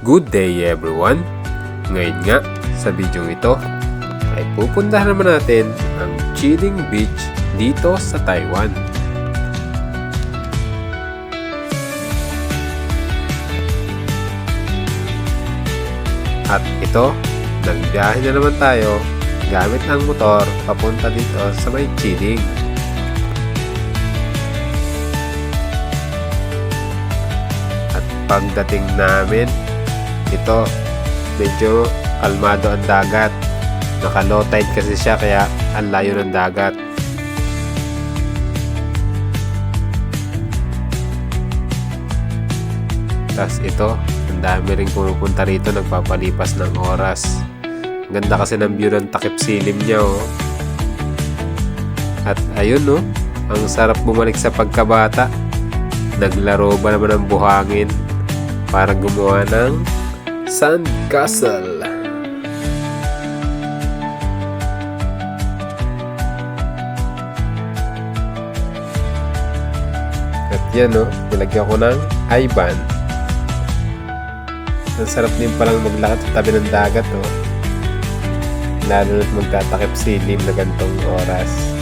Good day everyone! Ngayon nga, sa video ito, ay pupuntahan naman natin ang Chiling Beach dito sa Taiwan. At ito, nagbiyahe na naman tayo gamit ang motor papunta dito sa may Chiling. At pagdating namin, ito medyo kalmado ang dagat. Naka low tide kasi siya kaya ang layo ng dagat. Tapos ito, ang dami rin pumupunta rito, nagpapalipas ng oras. Ganda kasi ng view ng takip silim niya oh. At ayun oh, ang sarap bumalik sa pagkabata. Naglaro ba naman ng buhangin para gumawa ng sand castle. At yan oh, nilagyan ko ng Ivan. Ang sarap din palang maglakad sa tabi ng dagat oh. Lalo na't magtatakip silim na gantong oras.